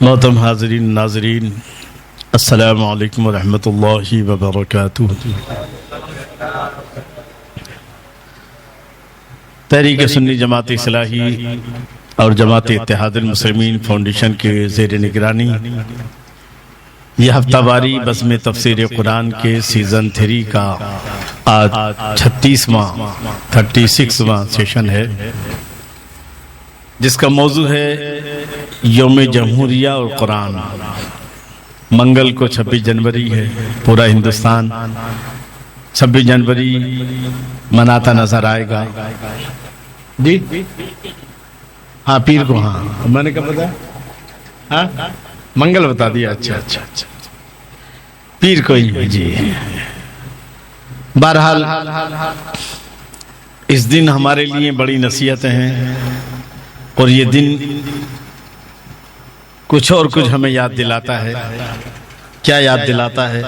محترم حاضرین ناظرین، السلام علیکم ورحمۃ اللہ وبرکاتہ۔ تحریک سنی جماعت اصلاحی اور جماعت اتحاد المسلمین فاؤنڈیشن کے زیر نگرانی یہ ہفتہ واری بزم تفسیر قرآن کے سیزن 3 کا آج 36واں سیشن ہے، جس کا موضوع ہے یوم جمہوریہ اور قرآن۔ منگل کو 26 جنوری ہے، پورا ہندوستان 26 جنوری مناتا نظر آئے گا۔ جی ہاں، پیر کو، ہاں میں نے کب بتایا؟ ہاں منگل بتا دیا، اچھا پیر کو ہی جی۔ بہرحال اس دن ہمارے لیے بڑی نصیحتیں ہیں، اور یہ دن کچھ اور کچھ ہمیں یاد دلاتا ہے۔ کیا یاد دلاتا ہے؟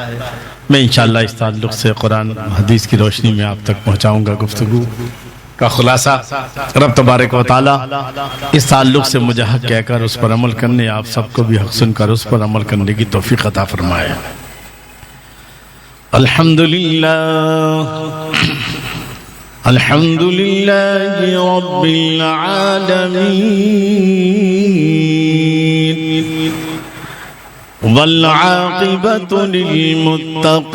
میں انشاءاللہ اس تعلق سے قرآن حدیث کی روشنی میں آپ تک پہنچاؤں گا۔ گفتگو کا خلاصہ رب تبارک و تعالی اس تعلق سے مجھے حق کہہ کر اس پر عمل کرنے، آپ سب کو بھی حق سن کر اس پر عمل کرنے کی توفیق عطا فرمائے۔ الحمدللہ رب العالمین والعاقبۃ للمتقین،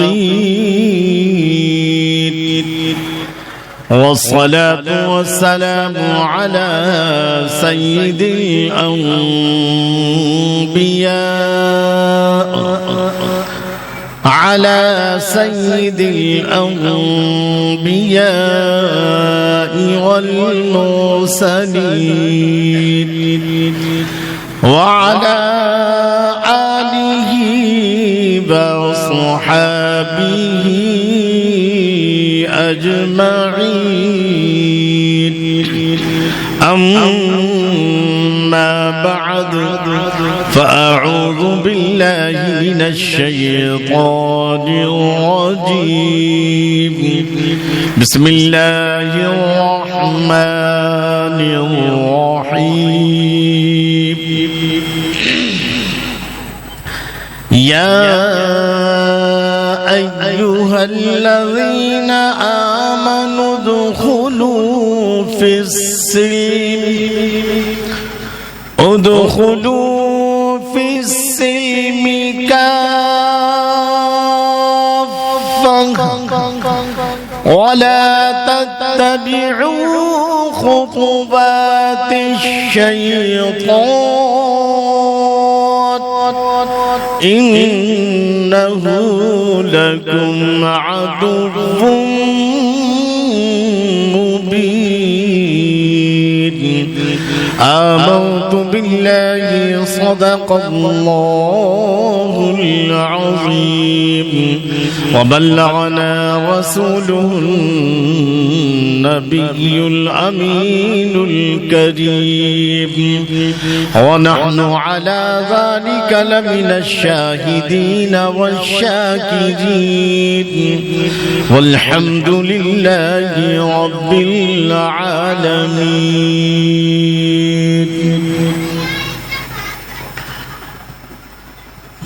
والصلاة والسلام على سيد الأنبياء والمرسلين، وعلى آله وصحبه أجمعين، أما بعد فأعوذ بالله من الشيطان الرجيم، بسم الله الرحمن الرحيم، يا أيها الذين آمنوا ادخلوا في السلم كافة، ولا تتبعوا خطوات الشيطان، إنه لكم عدو مبين، آمنت بالله صدق الله العظيم، وبلغنا رسوله النبي الأمين الكريم، ونحن على ذلك لمن الشاهدين والشاكرين، والحمد لله رب العالمين۔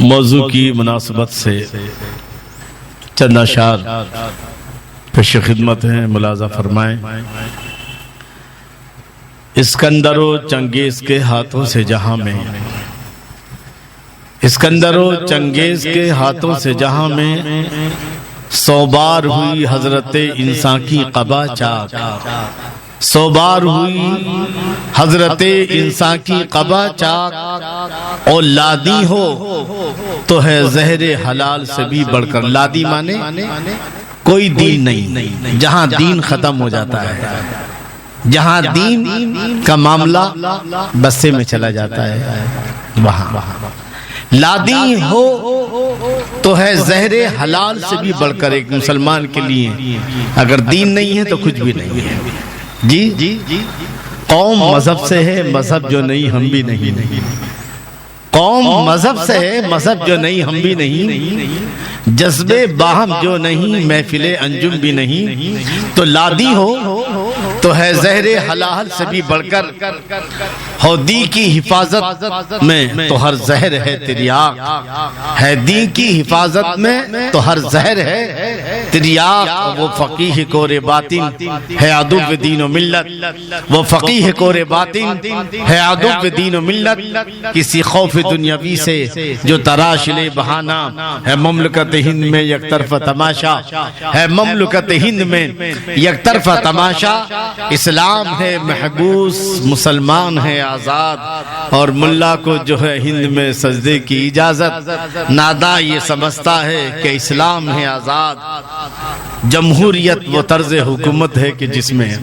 موضوع کی مناسبت سے چند اشعار پیش خدمت ہیں، ملاحظہ فرمائیں۔ اسکندر و چنگیز کے ہاتھوں سے جہاں میں، اسکندر و چنگیز کے ہاتھوں سے جہاں میں 100 بار ہوئی حضرت انسان کی قبا چاک، 100 بار ہوئی حضرت انسان کی قبا چاک، اور لادی ہو تو ہے زہر حلال سے بھی بڑھ کر۔ لادی مانے کوئی دین نہیں، جہاں دین ختم ہو جاتا ہے، جہاں دین کا معاملہ بسے میں چلا جاتا ہے، وہاں لادی ہو تو ہے زہر حلال سے بھی بڑھ کر۔ ایک مسلمان کے لیے اگر دین نہیں ہے تو کچھ بھی نہیں ہے۔ جی قوم مذہب سے ہے، مذہب جو نہیں ہم بھی نہیں، قوم مذہب سے ہے، مذہب جو نہیں ہم بھی نہیں، جذبے باہم جو نہیں، محفل انجم بھی نہیں، تو لادی ہو تو ہے زہر حلال سے بھی بڑھ کر، ہو دی کی حفاظت میں تو ہر زہر ہے تریاق، ہے دی کی حفاظت میں تو ہر زہر ہے تریاق۔ وہ فقیہ کور باطن ہے عدو دین و ملت، وہ فقیہ کور باطن ہے عدو دین و ملت، کسی خوف دنیاوی سے جو تراش لے بہانہ، ہے مملکت ہند میں یک طرف تماشا، ہے مملکت ہند میں یک طرف تماشا، اسلام ہے محبوس مسلمان ہے آزاد، اور ملا کو جو ہے ہند میں سجدے کی اجازت، ناداں یہ سمجھتا ہے کہ اسلام ہے آزاد۔ جمہوریت وہ طرز حکومت ہے کہ جس میں،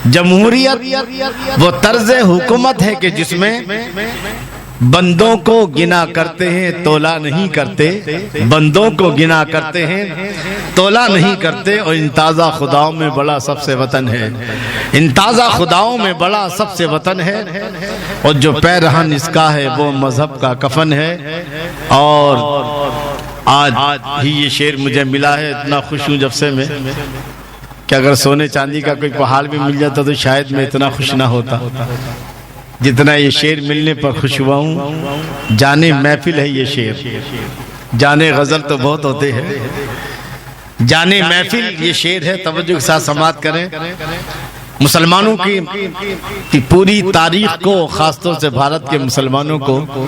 جمہوریت وہ طرز حکومت ہے کہ جس میں بندوں کو گنا کرتے ہیں تولا نہیں کرتے، بندوں کو گنا کرتے ہیں تولا نہیں کرتے، اور ان تازہ خداؤں میں بڑا سب سے وطن ہے، ان تازہ خداؤں میں بڑا سب سے وطن ہے، اور جو پیرہن اس کا ہے وہ مذہب کا کفن ہے۔ اور آج ہی یہ شعر مجھے ملا ہے، اتنا خوش ہوں جب سے میں کہ اگر سونے چاندی کا کوئی پہاڑ بھی مل جاتا تو شاید میں اتنا خوش نہ ہوتا جتنا یہ شعر ملنے پر خوش ہوا ہوں۔ جانے محفل ہے یہ شعر، جانے غزل تو بہت ہوتے ہیں، جانے محفل یہ شعر ہے، توجہ کے ساتھ سماعت کریں۔ مسلمانوں کی پوری تاریخ کو، خاص طور سے بھارت کے مسلمانوں کو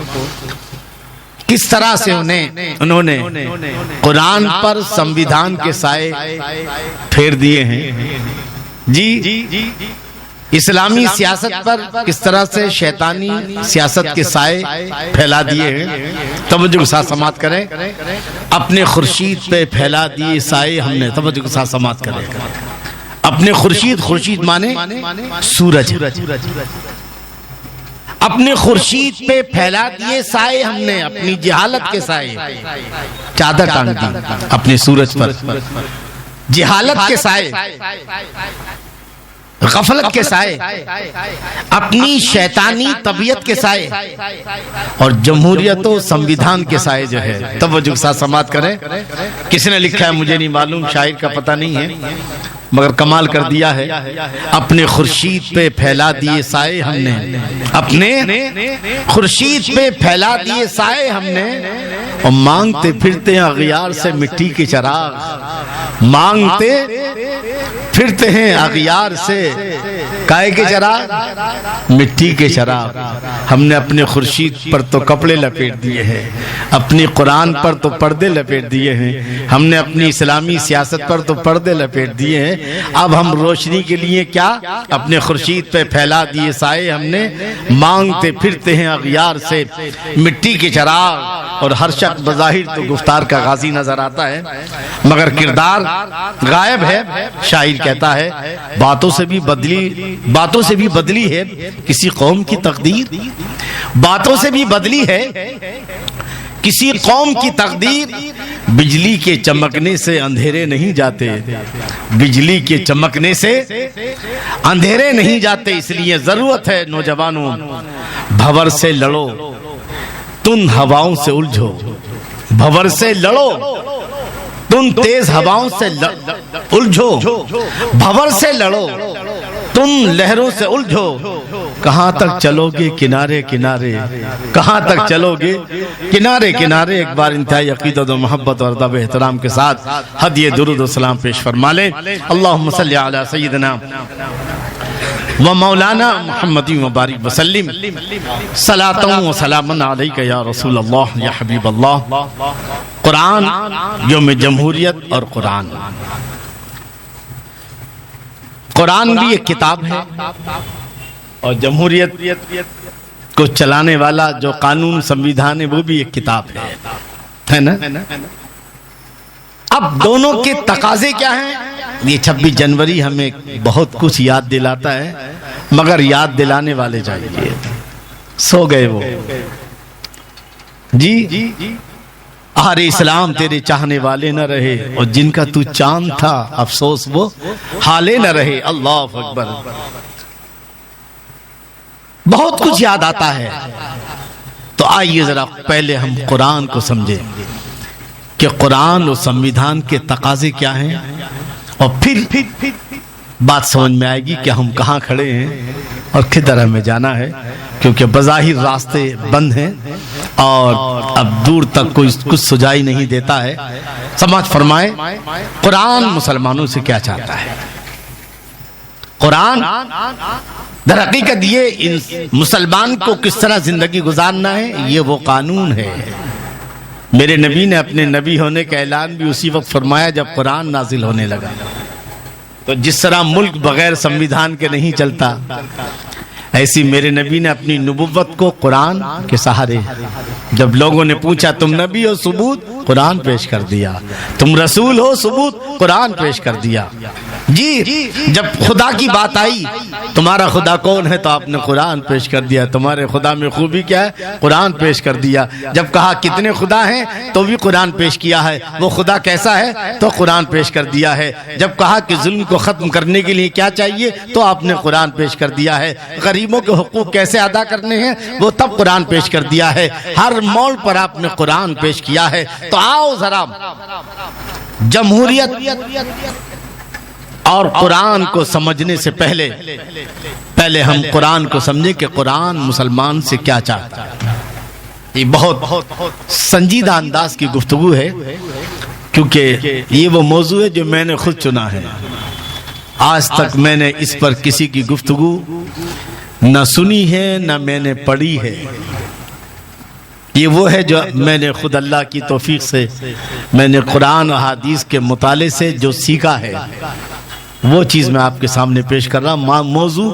کس طرح سے انہوں نے قرآن پر سمویدھان کے سائے پھیر دیے ہیں، جی اسلامی سیاست پر کس طرح سے شیطانی سیاست کے سائے پھیلا دیے ہیں۔ توجہ کے ساتھ سماعت کریں۔ اپنے خورشید پہ پھیلا دیے سائے ہم نے، توجہ کے ساتھ سماعت کریں۔ اپنے خورشید مانے سورج، اپنے خورشید پہ پھیلا دیے سائے ہم نے، اپنی جہالت کے سائے چادر ٹانگ دی اپنے سورج پر، جہالت کے سائے، غفلت کے سائے، اپنی شیطانی طبیعت کے سائے، اور جمہوریت و سمویدھان کے سائے جو ہے۔ توجہ کے ساتھ سماعت کریں۔ کس نے لکھا ہے مجھے نہیں معلوم، شاعر کا پتہ نہیں ہے، مگر کمال کر دیا ہے۔ اپنے خورشید پہ پھیلا دیے سائے ہم نے، اپنے خورشید پہ پھیلا دیے سائے ہم نے، اور مانگتے پھرتے ہیں اغیار سے مٹی کے چراغ، مانگتے پھرتے ہیں اغیار سے کائے کے چراغ، مٹی کے چراغ۔ ہم نے اپنے خورشید پر تو کپڑے لپیٹ دیے ہیں، اپنی قرآن پر تو پردے لپیٹ دیے ہیں، ہم نے اپنی اسلامی سیاست پر تو پردے لپیٹ دیے ہیں، اب ہم روشنی کے لیے کیا، اپنے خورشید پہ پھیلا دیے سائے ہم نے، مانگتے پھرتے ہیں اغیار سے مٹی کے چراغ۔ اور ہر شخص بظاہر تو گفتار کا غازی نظر آتا ہے مگر کردار غائب ہے۔ شاعر کہتا ہے باتوں سے بھی بدلی ہے کسی قوم کی تقدیر، باتوں سے بھی بدلی ہے کسی قوم کی تقدیر، بجلی کے چمکنے سے اندھیرے نہیں جاتے، بجلی کے چمکنے سے اندھیرے نہیں جاتے، اس لیے ضرورت ہے نوجوانوں بھور سے لڑو، تن ہواؤں سے الجھو، بھور سے لڑو، تم تیز ہواؤں سے الجھو، بھور سے لڑو، تم لہروں سے الجھو، کہاں تک چلو گے کنارے کنارے، کہاں تک چلو گے کنارے کنارے۔ ایک بار انتہائی عقیدت و محبت اور ادب احترام کے ساتھ ہدیہ درود و سلام پیش فرما لیں۔ اللہم صلی علی سیدنا و مولانا محمد مبارک وسلم، صلاۃ و سلام علیک یا رسول اللہ یا حبیب اللہ۔ قرآن یوم جمہوریت اور قرآن بھی ایک کتاب ہے، اور جمہوریت کو چلانے والا جو قانون سمویدھان ہے وہ بھی ایک کتاب ہے نا۔ اب دونوں کے تقاضے کیا ہیں؟ یہ 26 جنوری ہمیں بہت کچھ یاد دلاتا ہے، مگر یاد دلانے والے چاہیے، سو گئے وہ جی۔ آر اسلام تیرے چاہنے والے نہ رہے، اور جن کا تو چاند تھا افسوس وہ حالے نہ رہے۔ اللہ اکبر۔ بہت کچھ یاد آتا ہے، تو آئیے ذرا پہلے ہم قرآن کو سمجھیں کہ قرآن اور سمویدھان کے تقاضے کیا ہیں، اور پھر بات سمجھ میں آئے گی کہ ہم کہاں کھڑے ہیں اور کدھر ہمیں جانا ہے، کیونکہ بظاہر راستے بند ہیں اور اب دور تک کوئی کچھ سجائی نہیں دیتا ہے۔ سمجھ فرمائے قرآن مسلمانوں سے کیا چاہتا ہے۔ قرآن در حقیقت یہ مسلمان کو کس طرح زندگی گزارنا ہے، یہ وہ قانون ہے۔ میرے نبی نے اپنے نبی ہونے کا اعلان بھی اسی وقت فرمایا جب قرآن نازل ہونے لگا۔ تو جس طرح ملک بغیر سنویدھان کے نہیں چلتا، ایسی میرے نبی نے اپنی نبوت کو قرآن کے سہارے، جب لوگوں نے پوچھا تم نبی ہو ثبوت، قرآن پیش کر دیا، تم رسول ہو ثبوت، قرآن پیش کر دیا۔ جی جب خدا کی بات آئی تمہارا خدا کون ہے تو آپ نے قرآن پیش کر دیا، تمہارے خدا میں خوبی کیا ہے قرآن پیش کر دیا۔ جب کہا کتنے خدا ہیں تو بھی قرآن پیش کیا ہے، وہ خدا کیسا ہے تو قرآن پیش کر دیا ہے۔ جب کہا کہ ظلم کو ختم کرنے کے لیے کیا چاہیے تو آپ نے قرآن پیش کر دیا ہے۔ غریبوں کے حقوق کیسے ادا کرنے ہیں وہ تب قرآن پیش کر دیا ہے۔ ہر موڑ پر آپ نے قرآن پیش کیا ہے۔ تو آؤ ذرا جمہوریت اور قرآن کو سمجھنے سے پہلے ہم قرآن کو سمجھیں کہ قرآن مسلمان سے کیا چاہتا ہے۔ یہ بہت سنجیدہ انداز کی گفتگو ہے، کیونکہ یہ وہ موضوع ہے جو میں نے خود چنا ہے۔ آج تک میں نے اس پر کسی کی گفتگو نہ سنی ہے نہ میں نے پڑھی ہے۔ یہ وہ ہے جو میں نے خود اللہ کی توفیق سے میں نے قرآن و حدیث کے مطالعے سے جو سیکھا ہے، وہ چیز میں آپ کے سامنے پیش کر رہا ہوں۔ موضوع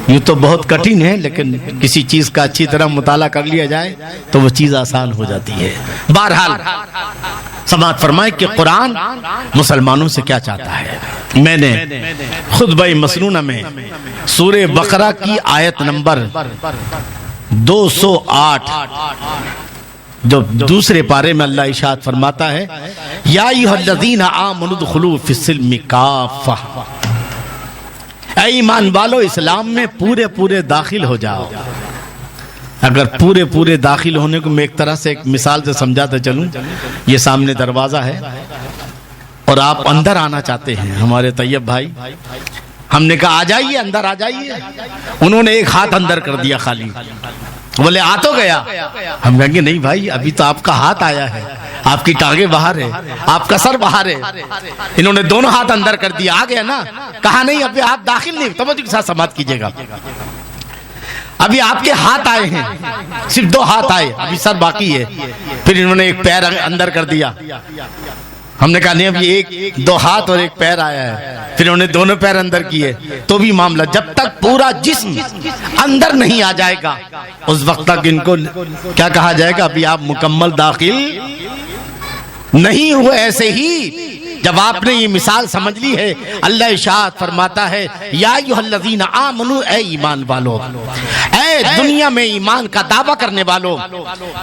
یہ تو بہت کٹھن ہے، لیکن کسی چیز کا اچھی طرح مطالعہ کر لیا جائے تو وہ چیز آسان ہو جاتی ہے۔ بہرحال سماعت فرمائے کہ قرآن مسلمانوں سے کیا چاہتا ہے۔ میں نے خطبہ مسنونہ میں سورہ بقرہ کی آیت نمبر 208 جو دوسرے پارے میں اللہ ارشاد فرماتا ہے، یا ایھا الذین آمنوا ادخلوا فی السلم کافہ، اے ایمان والو اسلام میں پورے داخل ہو جاؤ۔ اگر پورے داخل ہونے کو میں ایک طرح سے ایک مثال سے سمجھاتا چلوں، یہ سامنے دروازہ ہے اور آپ اندر آنا چاہتے ہیں، ہمارے طیب بھائی، ہم نے کہا آ جائیے اندر آ جائیے، انہوں نے ایک ہاتھ اندر کر دیا خالی، بولے آ تو گیا۔ ہم کہیں گے نہیں بھائی ابھی تو آپ کا ہاتھ آیا ہے، آپ کی ٹانگیں باہر ہے، آپ کا سر باہر ہے۔ انہوں نے دونوں ہاتھ اندر کر دیا، آ گیا نا؟ کہا نہیں ابھی آپ داخل نہیں، توجہ کے ساتھ سماعت کیجئے گا، ابھی آپ کے ہاتھ آئے ہیں، صرف 2 ہاتھ آئے، ابھی سر باقی ہے۔ پھر انہوں نے ایک پیر اندر کر دیا، ہم نے کہا نہیں ابھی 1-2 ہاتھ اور ایک پیر آیا ہے، پھر انہوں نے دونوں پیر اندر کیے، تو بھی معاملہ جب تک پورا جسم اندر نہیں آ جائے گا اس وقت تک ان کو کیا کہا جائے گا، ابھی آپ مکمل داخل نہیں ہوئے۔ ایسے ہی جب آپ نے یہ مثال سمجھ لی ہے، اللہ ارشاد فرماتا ہے، یا ایھا الذین آمنوا، اے ایمان والو، اے دنیا میں ایمان کا دعویٰ کرنے والو،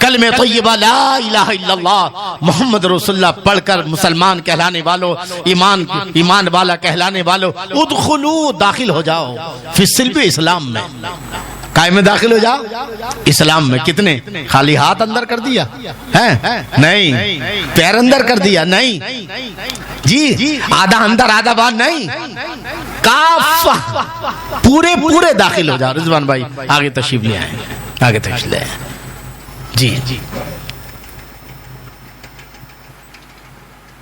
کلمہ طیبہ لا الہ الا اللہ محمد رسول اللہ پڑھ کر مسلمان کہلانے والو، ایمان والا کہلانے والو، ادخلوا داخل ہو جاؤ، فی السلم اسلام میں، کائے میں داخل ہو جاؤ اسلام میں۔ کتنے؟ خالی ہاتھ اندر کر دیا ہے؟ نہیں۔ پیر اندر کر دیا؟ نہیں جی۔ آدھا اندر آدھا باہر؟ نہیں، کافہ پورے داخل ہو جاؤ۔ رضوان بھائی آگے تشریف لے آئیں، آگے تشریف لے آئیں۔ جی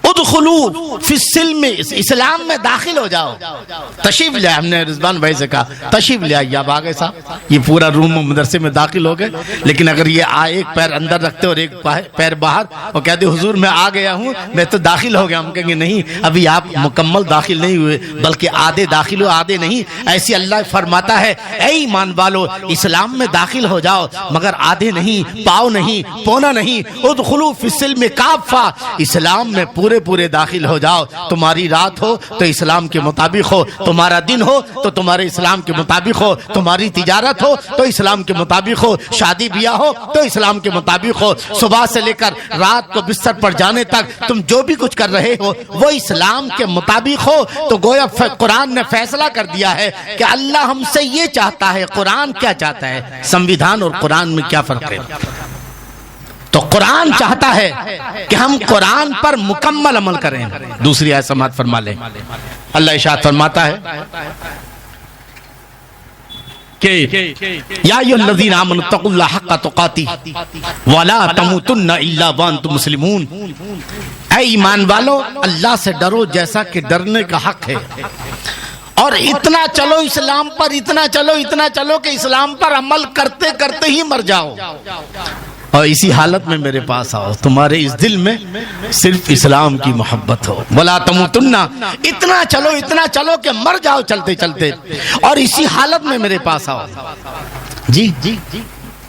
ادخلوا فی السلم، اسلام میں داخل ہو جاؤ، تشریف لے آئے۔ ہم نے رضوان بھائی سے کہا تشریف لے آئیے، اب آگے صاحب یہ پورا روم مدرسے میں داخل ہو گئے، لیکن اگر یہ ایک پیر اندر رکھتے اور ایک پیر باہر اور کہتے حضور میں آ گیا ہوں، میں تو داخل ہو گیا، ہم کہیں گے نہیں ابھی آپ مکمل داخل نہیں ہوئے بلکہ آدھے داخل ہو آدھے نہیں۔ ایسی اللہ فرماتا ہے، اے ایمان والو اسلام میں داخل ہو جاؤ مگر آدھے نہیں، پاؤ نہیں، پونا نہیں۔ ادخلوا فی السلم کافہ، اسلام میں پورے داخل ہو جاؤ۔ تمہاری رات ہو تو اسلام کے مطابق ہو، تمہارا دن ہو تو تمہارے اسلام کے مطابق ہو، تمہاری تجارت ہو تو اسلام کے مطابق ہو، شادی بیاہ ہو تو اسلام کے مطابق ہو، صبح سے لے کر رات کو بستر پر جانے تک تم جو بھی کچھ کر رہے ہو وہ اسلام کے مطابق ہو۔ تو گویا قرآن نے فیصلہ کر دیا ہے کہ اللہ ہم سے یہ چاہتا ہے، قرآن کیا چاہتا ہے، سنویدھان اور قرآن میں کیا فرق ہے۔ تو قرآن چاہتا ہے کہ ہم قرآن پر مکمل عمل کریں. دوسری آیت سماعت فرما لیں. اللہ ارشاد فرماتا ہے کہ یا ایھا الذین آمنوا اتقوا اللہ حق تقاتہ ولا تموتن الا وانتم مسلمون. اے ایمان والو اللہ سے ڈرو جیسا کہ ڈرنے کا حق ہے، اور اتنا چلو اسلام پر، اتنا چلو کہ اسلام پر عمل کرتے کرتے ہی مر جاؤ، اور اسی حالت میں میرے پاس آؤ، تمہارے اس دل میں صرف اسلام کی محبت ہو. ولا تموتن، اتنا چلو کہ مر جاؤ چلتے چلتے، اور اسی حالت میں میرے پاس آؤ. جی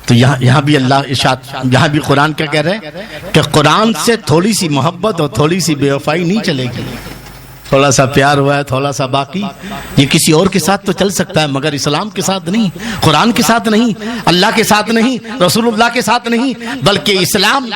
تو یہاں بھی اللہ ارشاد، یہاں بھی قرآن کیا کہہ رہے ہیں کہ قرآن سے تھوڑی سی محبت اور تھوڑی سی بے وفائی نہیں چلے گی. تھوڑا سا پیار ہوا ہے، تھوڑا سا باقی، یہ کسی اور کے ساتھ تو چل سکتا ہے مگر اسلام کے ساتھ نہیں، قرآن کے ساتھ نہیں، اللہ کے ساتھ نہیں، رسول اللہ کے ساتھ نہیں، بلکہ اسلام.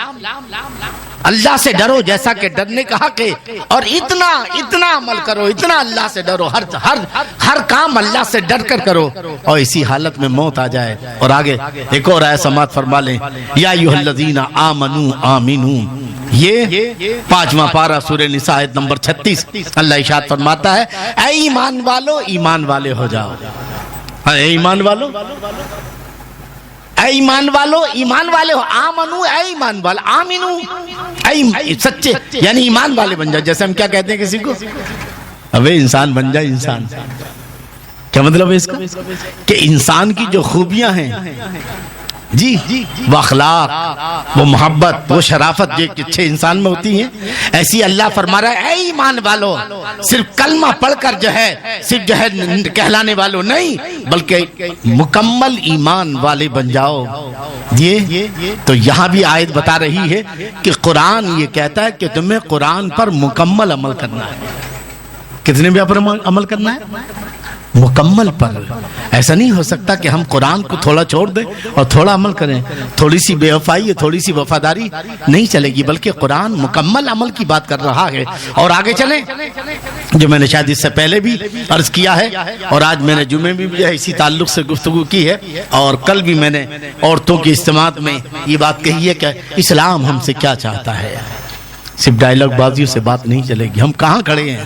اللہ سے ڈرو جیسا کہ ڈرنے کا حق ہے، اور اتنا عمل کرو، اتنا اللہ سے ڈرو، ہر کام اللہ سے ڈر کر کرو، اور اسی حالت میں موت آ جائے. اور آگے ایک اور آیت سماعت فرما لیں. یا ایھا الذین آمنوا آمنوا، یہ 5واں پارہ سورہ نساء آیت نمبر 36. اللہ ارشاد فرماتا ہے اے ایمان والو ایمان والے ہو جاؤ. اے ایمان والو، اے ایمان والو ایمان والے ہو. آمنو، اے ایمان والے، آمنو اے سچے، یعنی ایمان والے بن جاؤ. جیسے ہم کیا کہتے ہیں کسی کو، ابے انسان بن جائے. انسان کیا مطلب ہے اس کا؟ کہ انسان کی جو خوبیاں ہیں جی، وہ اخلاق، وہ محبت، وہ شرافت جو اچھے انسان میں ہوتی ہیں، ایسی اللہ فرما رہا ہے اے ایمان والو، صرف کلمہ پڑھ کر صرف کہلانے والوں نہیں، بلکہ مکمل ایمان والے بن جاؤ. یہ تو یہاں بھی آیت بتا رہی ہے کہ قرآن یہ کہتا ہے کہ تمہیں قرآن پر مکمل عمل کرنا ہے. کتنے بھی پر عمل کرنا ہے؟ مکمل پر. ایسا نہیں ہو سکتا کہ ہم قرآن کو تھوڑا چھوڑ دیں اور تھوڑا عمل کریں. تھوڑی سی بے وفائی، تھوڑی سی وفاداری نہیں چلے گی، بلکہ قرآن مکمل عمل کی بات کر رہا ہے. اور آگے چلیں، جو میں نے شاید اس سے پہلے بھی عرض کیا ہے، اور آج میں نے جمعے میں بھی اسی تعلق سے گفتگو کی ہے، اور کل بھی میں نے عورتوں کی اجتماعات میں یہ بات کہی ہے کہ اسلام ہم سے کیا چاہتا ہے. صرف ڈائلاگ بازیوں سے بات نہیں چلے گی. ہم کہاں کھڑے ہیں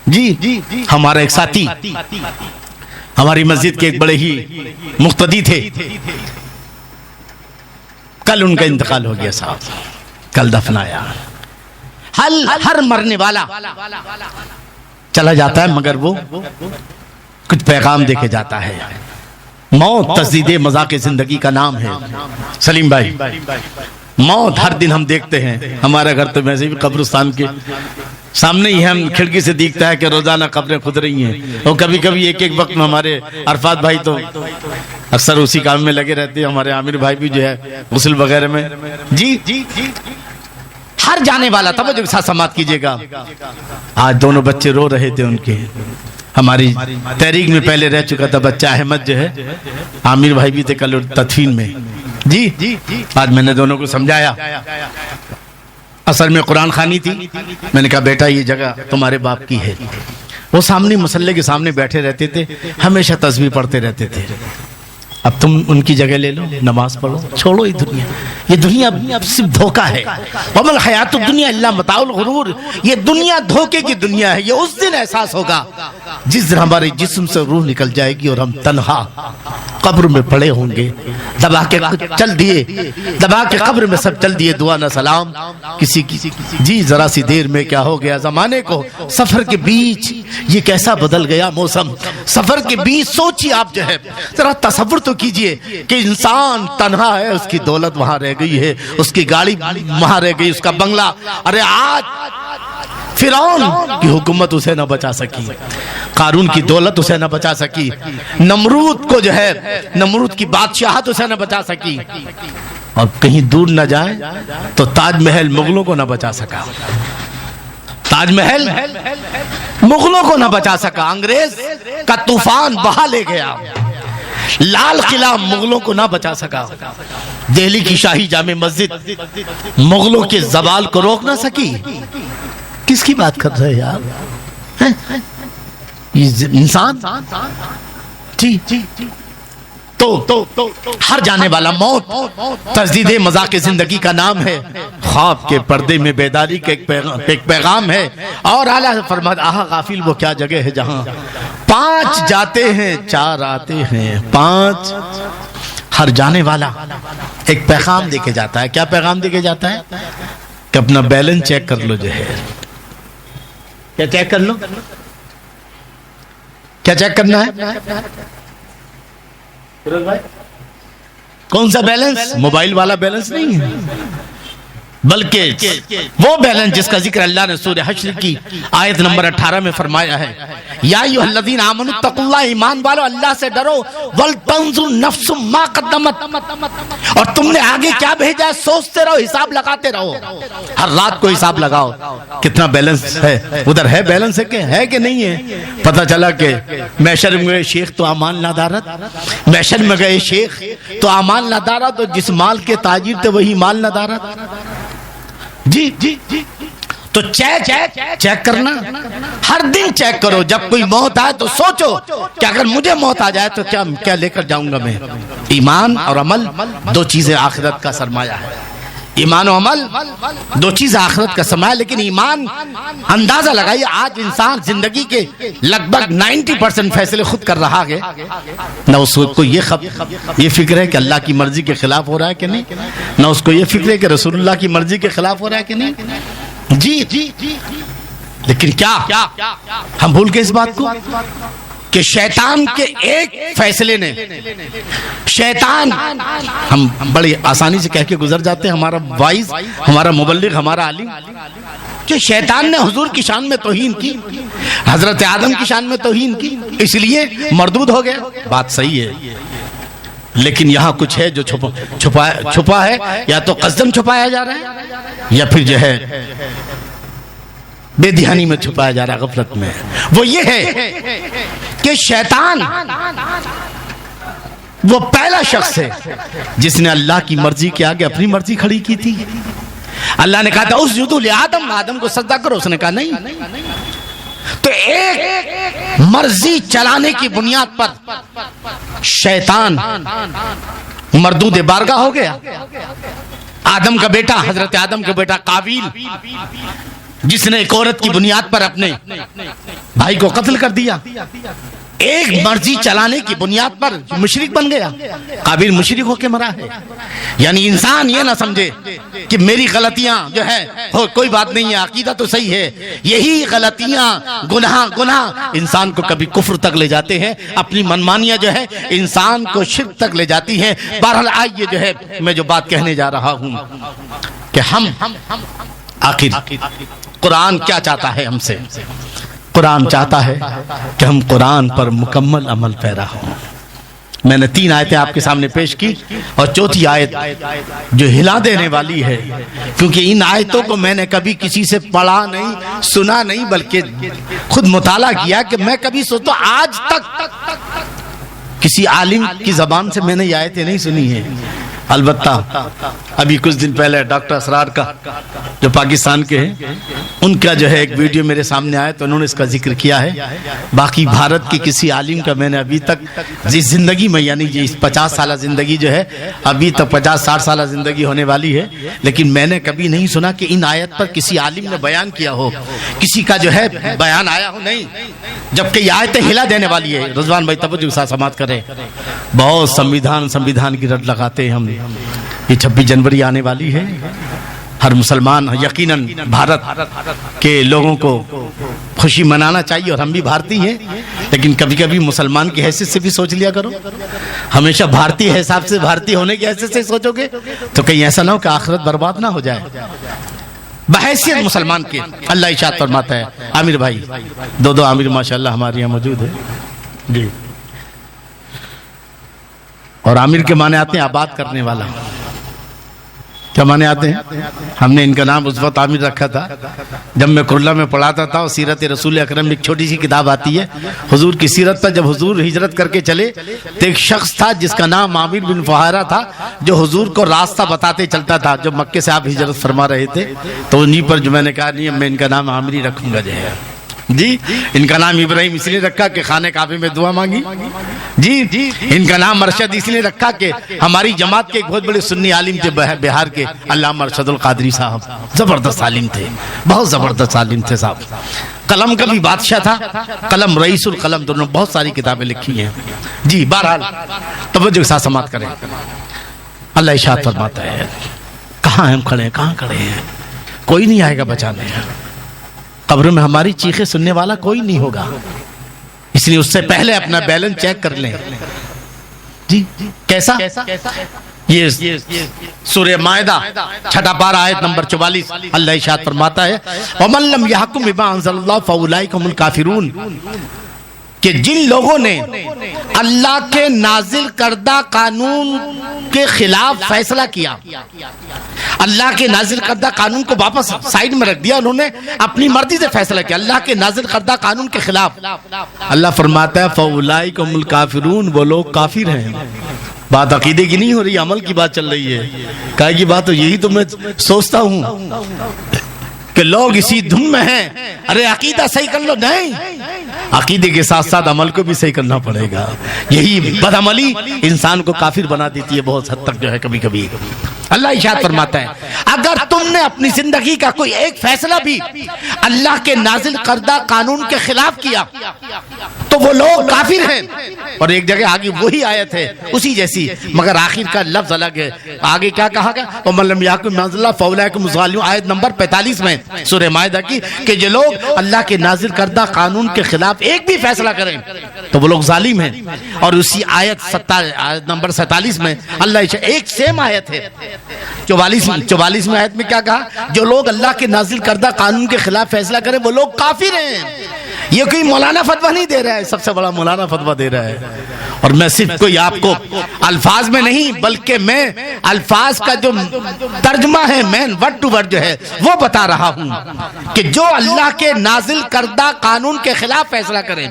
جی. ہمارا ایک ساتھی ہماری مسجد کے ایک بڑے ہی مقتدی تھے، کل ان کا انتقال ہو گیا صاحب، کل دفنایا. ہر مرنے والا چلا جاتا ہے مگر وہ کچھ پیغام دے کے جاتا ہے. موت تجدید مذاق زندگی کا نام ہے. سلیم بھائی، موت ہر دن ہم دیکھتے ہیں. ہمارا گھر تو ویسے بھی قبرستان کے سامنے ہی ہم کھڑکی سے دیکھتا ہے کہ روزانہ قبریں کھد رہی ہیں، اور کبھی کبھی ایک وقت میں ہمارے عرفات بھائی تو اکثر اسی کام میں لگے رہتے ہیں، ہمارے عامر بھائی بھی جو ہے غسل وغیرہ میں. جی ہر جانے والا، توجہ کے ساتھ سماعت کیجئے گا. آج دونوں بچے رو رہے تھے ان کے. ہماری تحریک میں پہلے رہ چکا تھا بچہ احمد جو ہے، عامر بھائی بھی تھے کل تدفین میں. جی آج میں نے دونوں کو سمجھایا. اصل میں قرآن خوانی تھی. میں نے کہا بیٹا یہ جگہ تمہارے باپ کی ہے. وہ سامنے مسلح کے سامنے بیٹھے رہتے تھے، ہمیشہ تسبیح پڑھتے رہتے تھے. اب تم ان کی جگہ لے لو، نماز پڑھو، چھوڑو یہ دنیا اب صرف دھوکہ ہے. وَمَا الْحَيَاةُ الدُّنْيَا إِلَّا مَتَاعُ الْغُرُورِ. یہ دنیا دھوکے کی دنیا ہے. یہ اس دن احساس ہوگا جس دن ہمارے جسم سے روح نکل جائے گی اور ہم تنہا قبر میں پڑے ہوں گے. دبا کے قبر میں سب چل دیے، دعا نہ سلام کسی کی. جی ذرا سی دیر میں کیا ہو گیا زمانے کو. سفر کے بیچ یہ کیسا بدل گیا موسم. سفر کے بیچ سوچیے آپ جو ہے، ذرا تصور تو کیجئے کہ انسان تنہا ہے، اس کی دولت وہاں رہ گئی ہے، اس کی گاڑی وہاں رہ گئی، اس کا بنگلہ. ارے آج فرعون کی حکومت اسے نہ بچا سکی، قارون کی دولت اسے نہ بچا سکی، نمرود کو جو ہے نمرود کی بادشاہت اسے نہ بچا سکی، اور کہیں دور نہ جائے تو تاج محل مغلوں کو نہ بچا سکا. تاج محل مغلوں کو نہ بچا سکا. انگریز کا طوفان بہا لے گیا. لال قلعہ مغلوں کو نہ بچا سکا. دہلی کی شاہی جامع مسجد مغلوں کے زوال کو روک نہ سکی. کس کی بات کر رہے ہیں آپ؟ یہ انسان جی تو ہر جانے والا موت تجدید مذاق زندگی کا نام ہے، خواب کے پردے میں بیداری کا ایک پیغام ہے۔ اور اعلیٰ فرماتا آہا غافل وہ کیا جگہ ہے جہاں 5 جاتے ہیں 4 آتے ہیں، 5 ہر جانے والا ایک پیغام دے کے جاتا ہے۔ کیا پیغام دے کے جاتا ہے؟ کہ اپنا بیلنس چیک کر لو جو ہے۔ کیا چیک کر لو؟ کیا چیک کرنا ہے؟ کون سا بیلنس؟ موبائل والا بیلنس نہیں ہے، بلکہ وہ بیلنس جس کا ذکر اللہ نے سورہ حشر کی آیت نمبر 18 میں فرمایا ہے، یا ایھا الذین آمنوا اتقوا اللہ، ایمان والو اللہ سے ڈرو، ولتنظر نفس ما قدمت، اور تم نے آگے کیا بھیجا ہے سوچتے رہو، حساب لگاتے رہو، ہر رات کو حساب لگاؤ کتنا بیلنس ہے، ادھر ہے بیلنس ہے کہ نہیں ہے۔ پتہ چلا کہ محشر میں گئے شیخ تو امان ندارت، محشر میں گئے شیخ تو امان ندارت، اور جس مال کے تاجر تھے وہی مال ندارت۔ جی تو چیک کرنا، ہر دن چیک کرو۔ جب کوئی موت آئے تو سوچو کہ اگر مجھے موت آ جائے تو کیا لے کر جاؤں گا میں۔ ایمان اور عمل 2 چیزیں آخرت کا سرمایہ ہے، ایمان و عمل 2 چیزیں آخرت کا سرمایہ۔ لیکن ایمان، اندازہ لگائیے آج انسان زندگی کے لگ بھگ 90% فیصلے خود کر رہا ہے، نہ اس کو یہ فکر ہے کہ اللہ کی مرضی کے خلاف ہو رہا ہے کہ نہیں، نہ اس کو یہ فکر ہے کہ رسول اللہ کی مرضی کے خلاف ہو رہا ہے کہ نہیں۔ جی لیکن کیا ہم بھول گئے اس بات کو کہ شیطان کے ایک فیصلے نے، شیطان، ہم بڑی آسانی سے کہہ کے گزر جاتے ہیں، ہمارا وائز، ہمارا مبلغ، ہمارا عالم، کہ شیطان نے حضور کی شان میں توہین کی، حضرت آدم کی شان میں توہین کی، اس لیے مردود ہو گیا۔ بات صحیح ہے، لیکن یہاں کچھ ہے جو چھپا ہے، یا تو قصدن چھپایا جا رہا ہے یا پھر جو ہے بے دھیانی میں چھپایا جا رہا ہے، غفلت میں۔ وہ یہ ہے کہ شیطان وہ پہلا شخص ہے جس نے اللہ کی مرضی کے آگے اپنی مرضی کھڑی کی تھی۔ اللہ نے کہا تھا اسجدوا لآدم، آدم کو سجدہ کرو، اس نے کہا نہیں۔ تو ایک مرضی چلانے کی بنیاد پر شیطان مردود بارگاہ ہو گیا۔ آدم کا بیٹا، حضرت آدم کا بیٹا قابیل، جس نے ایک عورت کی بنیاد پر اپنے بھائی کو قتل کر دیا، ایک مرضی چلانے کی بنیاد پر مشرک بن گیا۔ قابیل مشرک ہو کے مرا ہے۔ یعنی انسان یہ نہ سمجھے کہ میری غلطیاں جو ہے کوئی بات نہیں ہے، عقیدہ تو صحیح ہے، یہی غلطیاں، گناہ انسان کو کبھی کفر تک لے جاتے ہیں، اپنی منمانیاں جو ہے انسان کو شرک تک لے جاتی ہیں۔ بہرحال آئیے جو ہے میں جو بات کہنے جا رہا ہوں کہ ہم آخر قرآن کیا چاہتا ہے ہم سے؟ قرآن چاہتا ہے کہ ہم قرآن پر مکمل عمل پیرا ہوں۔ میں نے 3 آیتیں آپ کے سامنے پیش کی، اور 4تھی آیت جو ہلا دینے والی ہے، کیونکہ ان آیتوں کو میں نے کبھی کسی سے پڑھا نہیں، سنا نہیں، بلکہ خود مطالعہ کیا کہ میں کبھی سوچتا آج تک کسی عالم کی زبان سے میں نے یہ آیتیں نہیں سنی ہیں۔ البتہ ابھی کچھ دن پہلے ڈاکٹر اسرار کا جو پاکستان کے ہیں، ان کا جو ہے ایک ویڈیو میرے سامنے آیا تو انہوں نے اس کا ذکر کیا ہے۔ باقی بھارت کی کسی عالم کا میں نے ابھی تک جس زندگی میں، یعنی اس 50 سالہ زندگی جو ہے، ابھی تک 50-60 سالہ زندگی ہونے والی ہے، لیکن میں نے کبھی نہیں سنا کہ ان آیت پر کسی عالم نے بیان کیا ہو، کسی کا جو ہے بیان آیا ہو، نہیں۔ جبکہ یہ آیتیں ہلا دینے والی ہے۔ رضوان بھائی توجہ کے ساتھ سماعت کریں۔ بہت سمویدھان کی رٹ لگاتے ہیں ہم، یہ 26 جنوری آنے والی ہے، ہر مسلمان یقیناً بھارت کے لوگوں کو خوشی منانا چاہیے، اور ہم بھی بھارتی ہیں، لیکن کبھی کبھی مسلمان کی حیثیت سے بھی سوچ لیا کرو۔ ہمیشہ بھارتی حساب سے، بھارتی ہونے کی حیثیت سے سوچو گے تو کہیں ایسا نہ ہو کہ آخرت برباد نہ ہو جائے۔ بحیثیت مسلمان کے اللہ ارشاد فرماتا ہے۔ عامر بھائی، 2 عامر ماشاءاللہ ہمارے یہاں موجود ہے جی، اور عامر کے معنی آتے ہیں آباد کرنے والا۔ کیا معنی آتے ہیں؟ ہم نے ان کا نام اس وقت عامر رکھا تھا جب میں کرلا میں پڑھاتا تھا، اور سیرت رسول اکرم ایک چھوٹی سی کتاب آتی ہے حضور کی سیرت پر۔ جب حضور ہجرت کر کے چلے تو ایک شخص تھا جس کا نام عامر بن فہارہ تھا، جو حضور کو راستہ بتاتے چلتا تھا۔ جب مکے سے آپ ہجرت فرما رہے تھے تو انہی پر جو میں نے کہا نہیں، میں ان کا نام عامر ہی رکھوں گا جو ہے۔ جی ان کا نام ابراہیم اس لیے رکھا کہ خانہ کعبے میں دعا مانگی. جی ان کا نام مرشد اس لیے رکھا کہ ہماری جماعت کے ایک بہت بڑے سنی عالم تھے بہار کے، علامہ ارشد القادری صاحب، زبردست عالم تھے، بہت زبردست عالم تھے صاحب. قلم کا بھی بادشاہ تھا، قلم رئیس القلم، دونوں بہت ساری کتابیں لکھی ہیں. جی بہرحال توجہ کے ساتھ سماعت کریں. اللہ ارشاد فرماتا ہے کہاں ہم کھڑے ہیں، کہاں کھڑے ہیں، کوئی نہیں آئے گا بچانے. قبر میں ہماری چیخیں سننے والا کوئی نہیں ہوگا، اس لیے اس سے پہلے اپنا بیلنس چیک کر لیں. جی کیسا؟ یہ سورہ مائدہ چھٹا پارہ آیت نمبر 44 اللہ ارشاد فرماتا ہے وَمَن لَّمْ يَحْكُم بِمَا أَنزَلَ اللَّهُ فَأُولَٰئِكَ هُمُ الْكَافِرُونَ، کہ جن لوگوں نے اللہ کے نازل کردہ قانون کے خلاف فیصلہ کیا، اللہ کے نازل کردہ قانون کو واپس سائیڈ میں رکھ دیا، انہوں نے اپنی مرضی سے فیصلہ کیا اللہ کے نازل کردہ قانون کے خلاف، اللہ فرماتا ہے فَأُولَٰئِكَ هُمُ الْكَافِرُونَ، وہ لوگ کافر ہیں. بات عقیدے کی نہیں ہو رہی، عمل کی بات چل رہی ہے. کہا کی بات تو یہی تو میں سوچتا ہوں کہ لوگ اسی دھن میں ہیں، ارے عقیدہ صحیح کر لو. نہیں، عقیدے کے ساتھ ساتھ عمل کو بھی صحیح کرنا پڑے گا. یہی بدعملی انسان کو کافر بنا دیتی ہے بہت حد تک جو ہے کبھی کبھی. اللہ ارشاد فرماتا ہے اگر تم نے اپنی زندگی کا کوئی ایک فیصلہ بھی اللہ کے نازل کردہ قانون کے خلاف کیا تو وہ لوگ کافر ہیں. اور ایک جگہ آگے وہی آیت ہے اسی جیسی، مگر آخر کا لفظ الگ ہے. آگے کیا کہا گیا وَمَن لَّمْ يَحْكُم بِمَا أَنزَلَ اللَّهُ فَأُولَٰئِكَ هُمُ الظَّالِمُونَ، آیت نمبر 45 میں سورہ مائدہ کی، کہ جو لوگ اللہ کے نازل کردہ قانون کے خلاف ایک بھی فیصلہ کریں تو وہ لوگ ظالم ہیں. اور اسی آیت نمبر 47 میں اللہ ایک سیم آیت ہے 44 میں آیت میں کیا کہا جو لوگ اللہ کے نازل کردہ قانون کے خلاف فیصلہ کریں وہ لوگ کافر ہیں. یہ کوئی مولانا فتویٰ نہیں دے رہا ہے، سب سے بڑا مولانا فتویٰ دے رہا ہے. اور میں صرف کوئی آپ کو الفاظ میں نہیں بلکہ میں الفاظ کا جو ترجمہ ہے مین ورڈ ٹو ورڈ جو ہے وہ بتا رہا ہوں کہ جو اللہ کے نازل کردہ قانون کے خلاف فیصلہ کریں.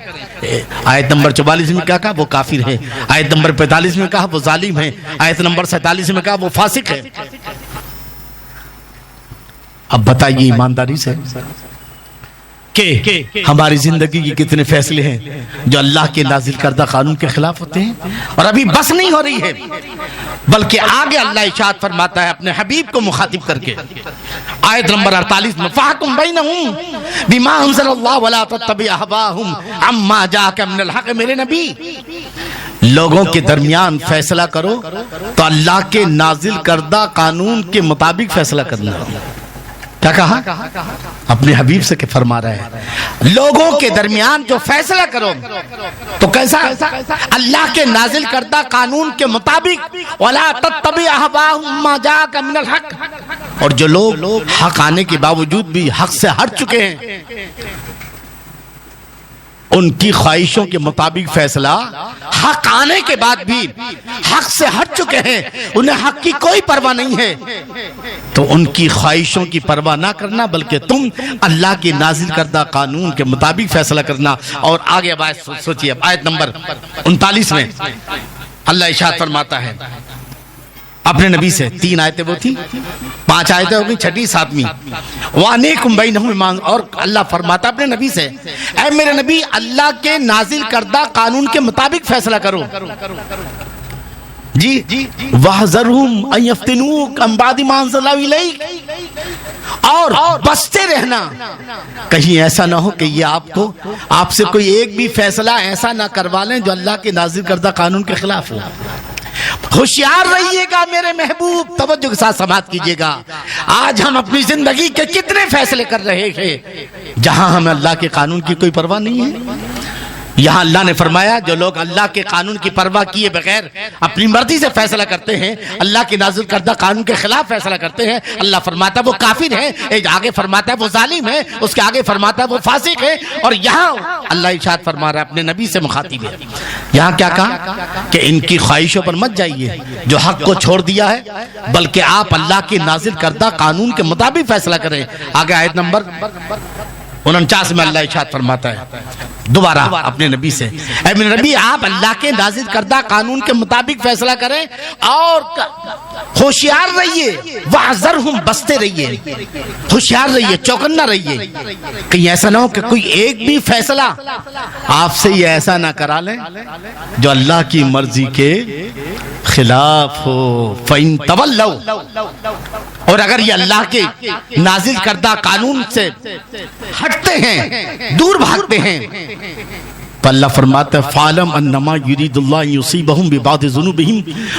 آیت نمبر 44 میں کیا کہا وہ کافر ہے، آیت نمبر 45 میں کہا وہ ظالم ہے، آیت نمبر 47 میں کہا وہ فاسق ہے. اب بتائیے ایمانداری سے کہ ہماری زندگی کی کتنے فیصلے ہیں جو اللہ کے نازل کردہ قانون کے خلاف ہوتے ہیں. اور ابھی بس نہیں ہو رہی ہے بلکہ آگے اللہ ارشاد فرماتا ہے اپنے حبیب کو مخاطب کر کے آیت نمبر 48 میں فَحْكُم بَيْنَهُم بِمَا أَنزَلَ اللَّهُ وَلَا تَتَّبِعْ أَهْوَاءَهُمْ عَمَّا جَاءَكَ مِنَ الْحَقِّ. میرے نبی لوگوں کے درمیان فیصلہ کرو تو اللہ کے نازل کردہ قانون کے مطابق فیصلہ کرنا. کیا کہا اپنے حبیب سے کہ فرما رہا ہے لوگوں کے درمیان جو فیصلہ کرو تو کیسا اللہ کے نازل کردہ قانون کے مطابق وَلَا تَتَّبِعْ أَهْوَاءَهُمْ مَا جَاءَكَ مِنَ الْحَقِّ. اور جو لوگ حق آنے کے باوجود بھی حق سے ہٹ چکے ہیں ان کی خواہشوں کے مطابق فیصلہ، حق آنے کے بعد بھی حق سے ہٹ چکے ہیں، انہیں حق کی کوئی پرواہ نہیں ہے تو ان کی خواہشوں کی پرواہ نہ کرنا بلکہ تم اللہ کی نازل کردہ قانون کے مطابق فیصلہ کرنا. اور آگے اب آیت سوچیے، آیت نمبر 39 میں اللہ ارشاد فرماتا ہے اپنے نبی سے، 3 آیتیں وہ تھی، 5 آیتیں ہو گئی، 6 7ویں وَأَنِيكُمْ بَيْنَهُمْ. اور اللہ فرماتا اپنے نبی سے اے میرے نبی اللہ کے نازل کردہ قانون کے مطابق فیصلہ کرو. جی وَاحْذَرْهُمْ أَن يَفْتِنُوكَ عَن بَعْضِ مَا أَنزَلَ اللَّهُ إِلَيْكَ. اور بچتے رہنا کہیں ایسا نہ ہو کہ یہ آپ سے کوئی ایک بھی فیصلہ ایسا نہ کروا لیں جو اللہ کے نازل کردہ قانون کے خلاف ہو. ہوشیار رہیے گا میرے محبوب، توجہ کے ساتھ سماعت کیجئے گا. آج ہم اپنی زندگی کے کتنے فیصلے کر رہے ہیں جہاں ہمیں اللہ کے قانون کی کوئی پرواہ نہیں ہے. یہاں اللہ نے فرمایا جو لوگ اللہ کے قانون کی پرواہ کیے بغیر اپنی مرضی سے فیصلہ کرتے ہیں، اللہ کے نازل کردہ قانون کے خلاف فیصلہ کرتے ہیں، اللہ فرماتا ہے وہ کافر ہیں، ایک آگے فرماتا ہے وہ ظالم ہے، اس کے آگے فرماتا ہے وہ فاسق ہے. اور یہاں اللہ ارشاد فرما رہا ہے اپنے نبی سے مخاطب ہے. یہاں کیا کہا کہ ان کی خواہشوں پر مت جائیے جو حق کو چھوڑ دیا ہے بلکہ آپ اللہ کے نازل کردہ قانون کے مطابق فیصلہ کریں. آگے آیت نمبر 49 میں اللہ ارشاد فرماتا ہے دوبارہ اپنے نبی سے، اے میرے نبی آپ اللہ کے نازل کردہ قانون کے مطابق فیصلہ کریں اور ہوشیار رہیے، وَاحْذَرْهُمْ بستے رہیے، ہوشیار رہیے، چوکنا رہیے، کہیں ایسا نہ ہو کہ کوئی ایک بھی فیصلہ آپ سے یہ ایسا نہ کرا لیں جو اللہ کی مرضی کے خلاف ہو۔ فَإِن تَوَلَّوْا، اور اگر یہ اللہ کے نازل کردہ قانون سے ہٹتے ہیں، دور بھاگتے ہیں، تو اللہ فرماتا ہے فَعْلَمْ أَنَّمَا يُرِيدُ اللَّهُ أَن يُصِيبَهُم بِبَعْضِ ذُنُوبِهِمْ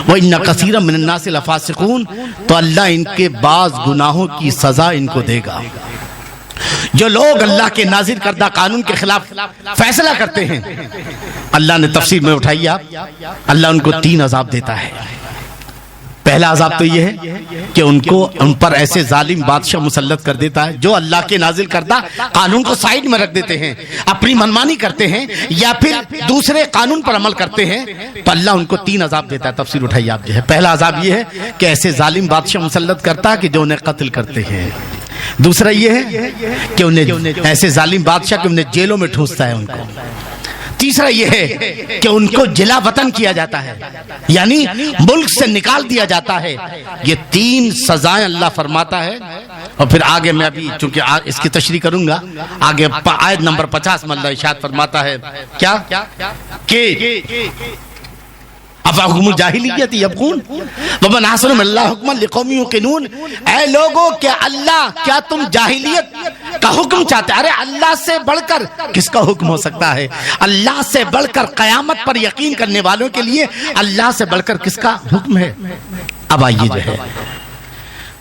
وَإِنَّ كَثِيرًا مِنَ النَّاسِ لَفَاسِقُونَ، تو اللہ ان کے بعض گناہوں کی سزا ان کو دے گا۔ جو لوگ اللہ کے نازل کردہ قانون کے خلاف فیصلہ کرتے ہیں، اللہ نے تفسیر میں اٹھائی آپ، اللہ ان کو 3 عذاب دیتا ہے۔ پہلا عذاب تو یہ ہے کہ ان پر ایسے ظالم بادشاہ مسلط کر دیتا ہے جو اللہ کے نازل کردہ قانون کو سائیڈ میں رکھ دیتے ہیں، اپنی منمانی کرتے ہیں یا پھر دوسرے قانون پر عمل کرتے ہیں، تو اللہ ان کو 3 عذاب دیتا ہے۔ تفسیر اٹھائی آپ جو ہے، پہلا عذاب یہ ہے کہ ایسے ظالم بادشاہ مسلط کرتا ہے کہ جو انہیں قتل کرتے ہیں۔ دوسرا یہ ہے کہ انہیں ایسے ظالم بادشاہ کہ انہیں جیلوں میں ٹھونستا ہے ان کو۔ تیسرا یہ ہے کہ ان کو جلا وطن کیا جاتا ہے، یعنی ملک سے نکال دیا جاتا ہے۔ یہ 3 سزائیں اللہ فرماتا ہے، اور پھر آگے میں ابھی چونکہ اس کی تشریح کروں گا، آگے آیت نمبر 50 میں اللہ ارشاد فرماتا ہے کیا کہ افحکم الجاہلیت یبغون ومن احسن من اللہ حکما لقوم یوقنون، اے لوگو کیا اللہ، کیا تم جاہلیت کا حکم چاہتے؟ ارے اللہ سے بڑھ کر کس کا حکم ہو سکتا ہے؟ اللہ سے بڑھ کر قیامت پر یقین کرنے والوں کے لیے اللہ سے بڑھ کر کس کا حکم ہے؟ اب آئیے جو ہے،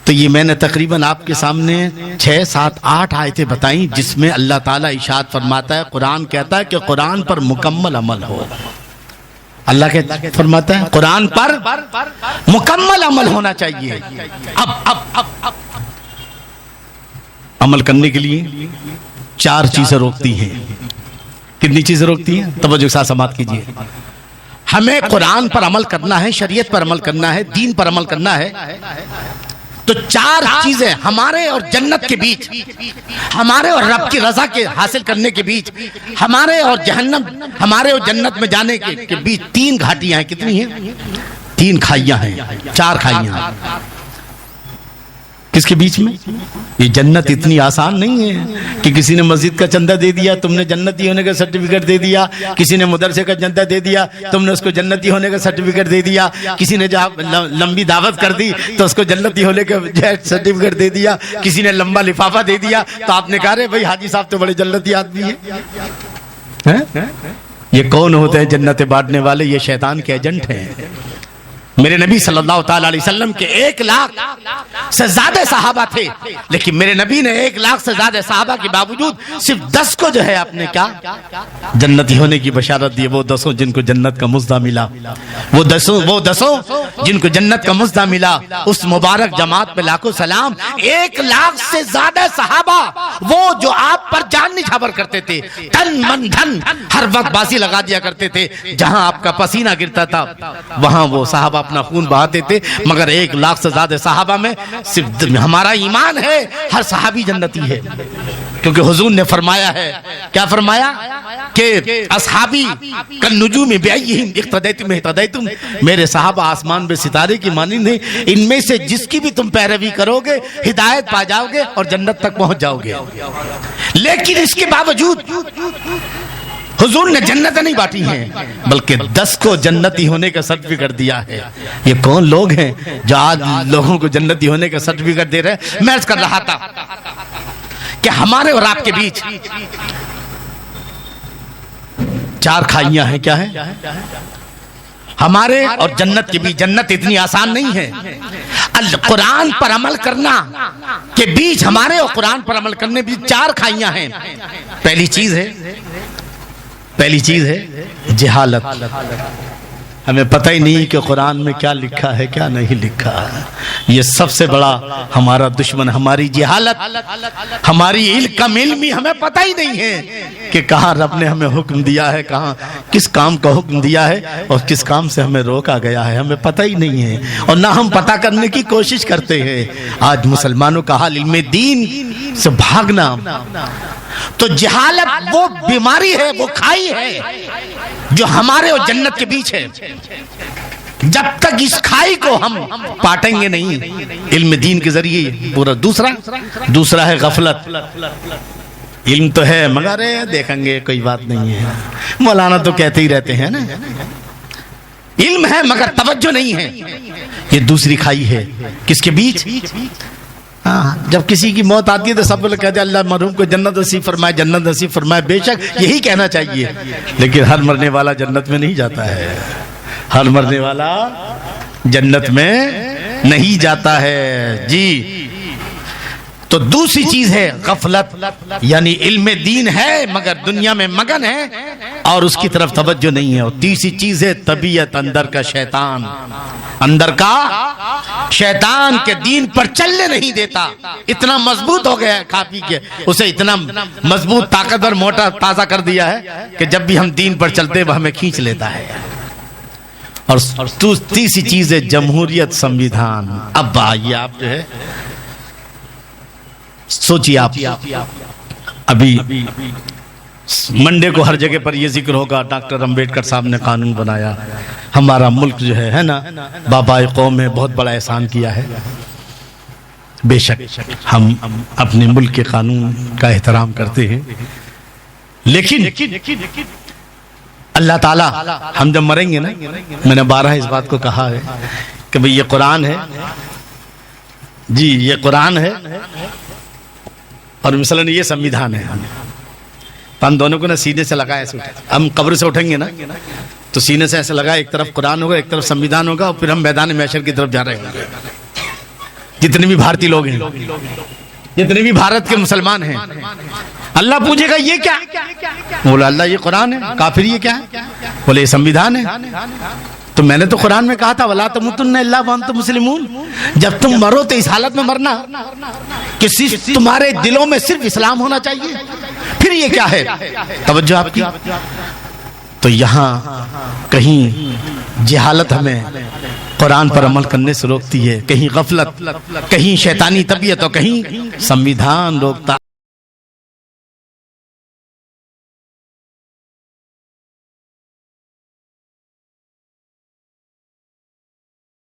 تو یہ میں نے تقریباً آپ کے سامنے 6 7 8 آیتیں بتائیں جس میں اللہ تعالیٰ ارشاد فرماتا ہے، قرآن کہتا ہے کہ قرآن پر مکمل عمل ہو۔ اللہ کے فرماتا ہے قرآن پر مکمل عمل ہونا چاہیے۔ اب عمل کرنے کے لیے 4 چیزیں روکتی ہیں۔ کتنی چیزیں روکتی ہیں؟ توجہ کے ساتھ سماعت کیجیے۔ ہمیں قرآن پر عمل کرنا ہے، شریعت پر عمل کرنا ہے، دین پر عمل کرنا ہے، تو 4 چیزیں ہمارے اور جنت کے بیچ، ہمارے اور رب کی رضا کے حاصل کرنے کے بیچ، ہمارے اور جہنم، ہمارے اور جنت میں جانے کے بیچ 3 گھاٹیاں ہیں۔ کتنی ہیں؟ 3 کھائیاں ہیں، 4 کھائیاں ہیں۔ کس کے بیچ میں؟ یہ جنت اتنی آسان نہیں ہے کہ کسی نے مسجد کا چندہ دے دیا تم نے جنتی ہونے کا سرٹیفکیٹ دے دیا، کسی نے مدرسے کا چندہ دے دیا تم نے اس کو جنتی ہونے کا سرٹیفکیٹ دے دیا، کسی نے جہاں لمبی دعوت کر دی تو اس کو جنتی ہونے کا سرٹیفکیٹ دے دیا، کسی نے لمبا لفافہ دے دیا تو آپ نے کہا رہے بھائی حاجی صاحب تو بڑے جنتی آدمی ہیں۔ یہ کون ہوتے ہیں جنت بانٹنے والے؟ یہ شیطان کے ایجنٹ ہیں۔ میرے نبی صلی اللہ تعالیٰ علیہ وسلم کے 1 لاکھ سے زیادہ صحابہ تھے، لیکن میرے نبی نے 1 لاکھ سے زیادہ صحابہ کے باوجود صرف 10 کو جو ہے آپ نے کیا جنتی ہونے کی بشارت دی۔ وہ 10 جن کو جنت کا مزدہ ملا، وہ 10 جن کو جنت کا مزدہ ملا، اس مبارک جماعت پہ لاکھوں سلام۔ 1 لاکھ سے زیادہ صحابہ وہ جو آپ پر جان نچھاور کرتے تھے، تن من دھن ہر وقت بازی لگا دیا کرتے تھے، جہاں آپ کا پسینہ گرتا تھا وہاں وہ صحابہ اپنا خون بہاتے تھے، مگر 1 لاکھ سے زیادہ صحابہ میں صرف ہمارا ایمان ہے ہر صحابی جنتی ہے، کیونکہ حضور نے فرمایا ہے، کیا فرمایا کہ اصحابی کالنجوم بأیہم اقتدیتم اہتدیتم، میرے صحابہ آسمان میں ستارے کی مانند ہیں، ان میں سے جس کی بھی تم پیروی کرو گے ہدایت پا جاؤ گے اور جنت تک پہنچ جاؤ گے۔ لیکن اس کے باوجود حضور نے جنت نہیں بانٹی ہیں بلکہ 10 کو جنتی ہونے کا سرٹیفکیٹ دیا ہے۔ یہ کون لوگ ہیں جو آج لوگوں کو جنتی ہونے کا سرٹیفکیٹ دے رہے ہیں؟ میں عرض کر رہا تھا کہ ہمارے اور آپ کے بیچ 4 کھائیاں ہیں۔ کیا ہے؟ ہمارے اور جنت کے بیچ۔ جنت اتنی آسان نہیں ہے۔ قرآن پر عمل کرنا کے بیچ، ہمارے اور قرآن پر عمل کرنے بیچ 4 کھائیاں ہیں۔ پہلی چیز ہے جہالت۔ ہمیں پتہ ہی نہیں کہ قرآن میں کیا لکھا ہے کیا نہیں لکھا ہے۔ یہ سب سے بڑا ہمارا دشمن ہماری جہالت، ہماری کم علمی، ہمیں پتہ ہی نہیں ہے کہ کہاں رب نے ہمیں حکم دیا ہے، کہاں کس کام کا حکم دیا ہے اور کس کام سے ہمیں روکا گیا ہے، ہمیں پتہ ہی نہیں ہے، اور نہ ہم پتہ کرنے کی کوشش کرتے ہیں۔ آج مسلمانوں کا حال علم دین سے بھاگنا، تو جہالت وہ بیماری ہے، وہ کھائی ہے جو ہمارے اور جنت کے بیچ ہے۔ جب تک اس کھائی کو ہم پاٹیں گے نہیں علم دین کے ذریعے پورا، دوسرا ہے غفلت۔ علم تو ہے مگر دیکھیں گے کوئی بات نہیں ہے، مولانا تو کہتے ہی رہتے ہیں نا، علم ہے مگر توجہ نہیں ہے، یہ دوسری کھائی ہے۔ کس کے بیچ؟ جب کسی کی موت آتی ہے تو سب لوگ کہتے ہیں اللہ مرحوم کو جنت نصیب فرمائے، جنت نصیب فرمائے۔ بے شک یہی کہنا چاہیے، لیکن ہر مرنے والا جنت میں نہیں جاتا ہے، ہر مرنے والا جنت میں نہیں جاتا ہے جی۔ تو دوسری چیز ہے غفلت، یعنی علم دین ہے مگر دنیا میں مگن ہے اور اس کی طرف توجہ نہیں ہے۔ اور تیسری چیز ہے طبیعت، اندر کا شیطان، اندر کا شیطان کے دین پر چلنے نہیں دیتا۔ اتنا مضبوط ہو گیا ہے کھا پی کے، اسے اتنا مضبوط، طاقتور، موٹا، تازہ کر دیا ہے کہ جب بھی ہم دین پر چلتے وہ ہمیں کھینچ لیتا ہے۔ اور تیسری چیز ہے جمہوریت، سمویدھان۔ اب آئیے آپ جو ہے سوچیے، آپ ابھی منڈے کو ہر جگہ پر یہ ذکر ہوگا ڈاکٹر امبیڈکر صاحب نے قانون بنایا، ہمارا ملک جو ہے نا بابائے قوم میں بہت بڑا احسان کیا ہے۔ بے شک ہم اپنے ملک کے قانون کا احترام کرتے ہیں، لیکن اللہ تعالیٰ ہم جب مریں گے نا، میں نے 12 اس بات کو کہا ہے کہ بھئی یہ قرآن ہے جی، یہ قرآن ہے اور مثلاً یہ سمویدھان ہے، ہم دونوں کو نا سینے سے لگائے ایسے اٹھے، ہم قبر سے اٹھیں گے نا تو سینے سے ایسے لگائے، ایک طرف قرآن ہوگا ایک طرف سمویدھان ہوگا، اور پھر ہم میدان محشر کی طرف جا رہے ہیں۔ جتنے بھی بھارتی لوگ ہیں، جتنے بھی بھارت کے مسلمان ہیں، اللہ پوچھے گا یہ کیا؟ بولا اللہ یہ قرآن ہے۔ کافر یہ کیا ہے؟ بولے یہ سمویدھان ہے۔ تو میں نے تو قرآن میں کہا تھا وَلَا تَمُوتُنَّ إِلَّا وَأَنْتُمْ مُسْلِمُونَ، جب تم مرو تو اس حالت میں مرنا کہ تمہارے دلوں میں صرف اسلام ہونا چاہیے۔ پھر یہ کیا ہے؟ توجہ آپ کی۔ تو یہاں کہیں جہالت ہمیں قرآن پر عمل کرنے سے روکتی ہے، کہیں غفلت، کہیں شیطانی طبیعت اور کہیں سمویدھان روکتا